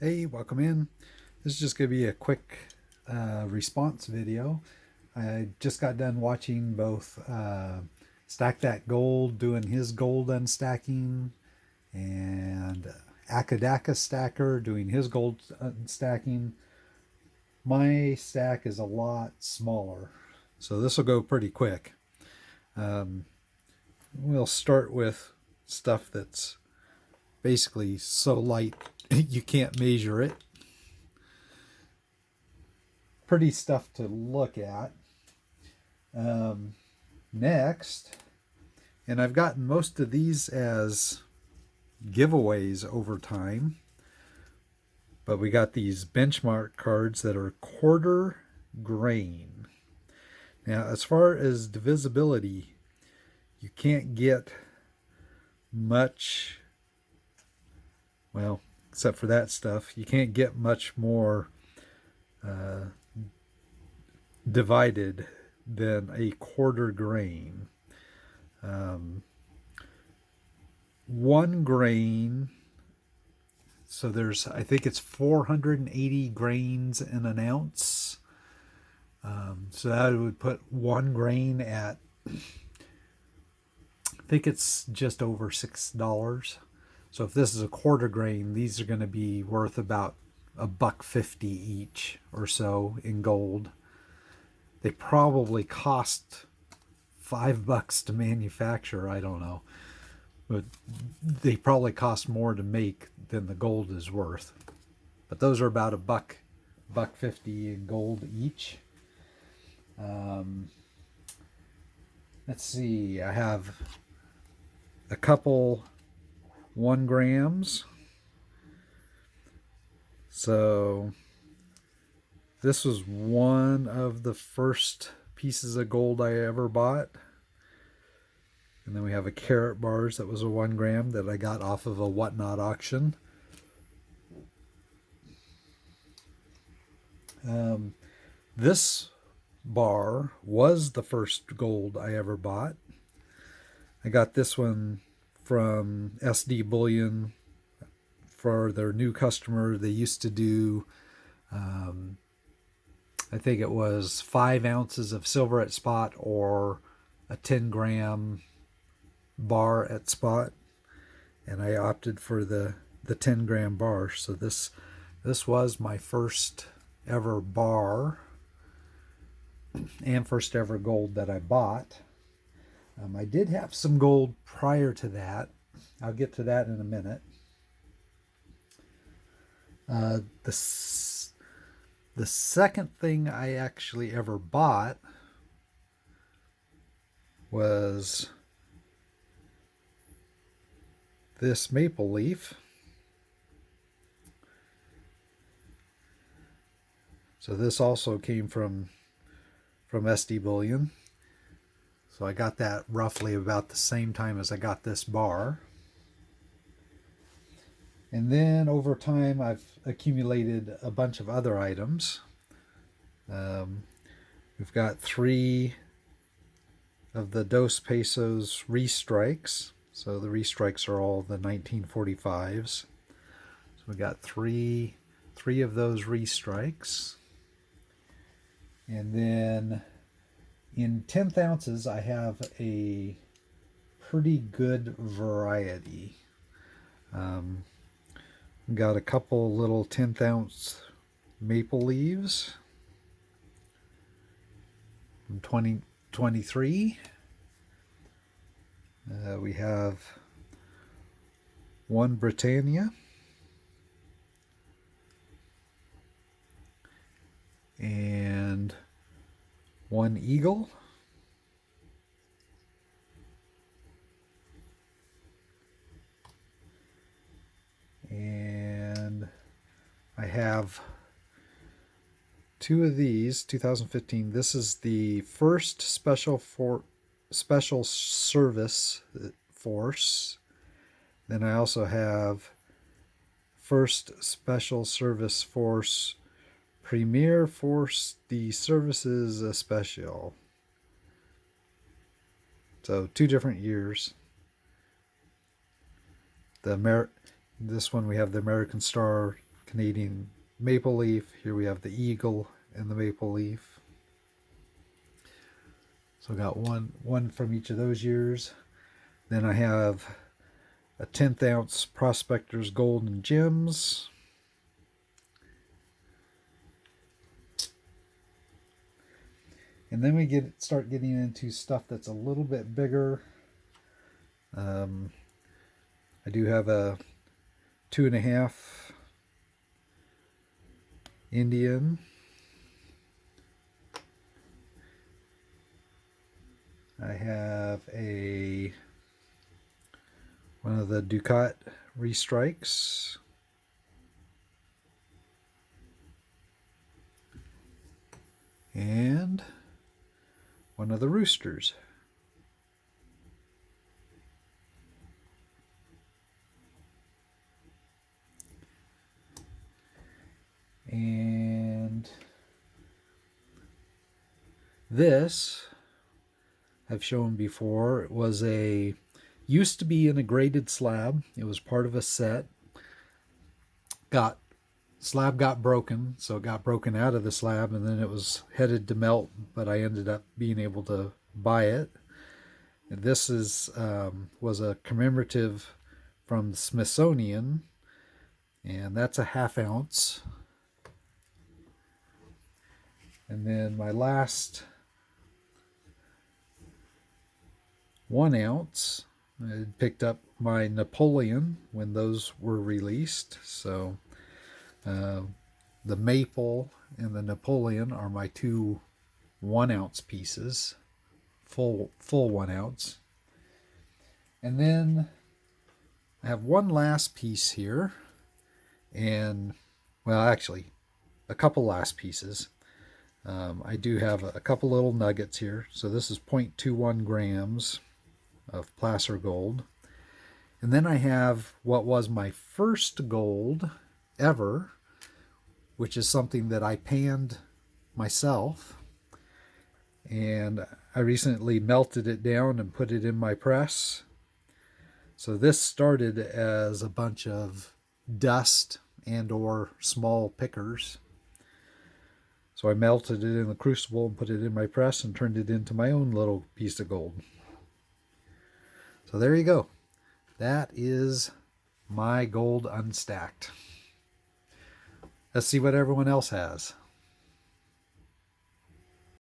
Hey, welcome in. This is just going to be a quick response video. I just got done watching both Stack That Gold doing his gold unstacking and Akadaka Stacker doing his gold unstacking. My stack is a lot smaller, so this will go pretty quick. We'll start with stuff that's basically so light you can't measure it. Pretty stuff to look at. Next, and I've gotten most of these as giveaways over time, but we got these benchmark cards that are quarter grain. Now, as far as divisibility, you can't get much, well, except for that stuff, you can't get much more divided than a quarter grain. 1 grain, so there's, I think it's 480 grains in an ounce. So that would put 1 grain at, I think it's just over $6. So if this is a quarter grain, these are going to be worth about $1.50 each or so in gold. They probably cost $5 to manufacture. I don't know, but they probably cost more to make than the gold is worth. But those are about $1.50 in gold each. Let's see. I have a couple 1 grams. So this was one of the first pieces of gold I ever bought. And then we have a Carat bars that was a 1 gram that I got off of a Whatnot auction. This bar was the first gold I ever bought. I got this one from SD Bullion for their new customer. They used to do, I think it was 5 ounces of silver at spot or a 10-gram bar at spot, and I opted for the 10-gram bar. So this was my first ever bar and first ever gold that I bought. I did have some gold prior to that. I'll get to that in a minute. The second thing I actually ever bought was this maple leaf. So this also came from SD Bullion. So I got that roughly about the same time as I got this bar. And then over time I've accumulated a bunch of other items. We've got 3 of the Dos Pesos restrikes. So the restrikes are all the 1945s. So we got three of those restrikes. And then in 10th ounces, I have a pretty good variety. Got a couple little 10th ounce maple leaves from 2023. We have 1 Britannia and 1 Eagle. And I have 2 of these, 2015. This is the first special service force. Then I also have first special service force Premier Force de Services Especial. So 2 different years. This one we have the American Star Canadian maple leaf. Here we have the eagle and the maple leaf. So I got one from each of those years. Then I have a 1/10 ounce Prospector's Gold and Gems. And then we start getting into stuff that's a little bit bigger. I do have a 2.5 Indian. I have one of the Ducat Restrikes. And one of the Roosters. And this I've shown before. It was used to be in a graded slab. It was part of a set. Slab got broken, so it got broken out of the slab, and then it was headed to melt, but I ended up being able to buy it. And this was a commemorative from the Smithsonian, and that's a 1/2 ounce. And then my last 1 ounce, I picked up my Napoleon when those were released. So the maple and the Napoleon are my two 1 ounce pieces, full 1 ounce. And then I have one last piece here, and well, actually a couple last pieces. I do have a couple little nuggets here. So this is 0.21 grams of placer gold. And then I have what was my first gold ever, which is something that I panned myself. And I recently melted it down and put it in my press. So this started as a bunch of dust and or small pickers. So I melted it in the crucible and put it in my press and turned it into my own little piece of gold. So there you go. That is my gold unstacked. Let's see what everyone else has.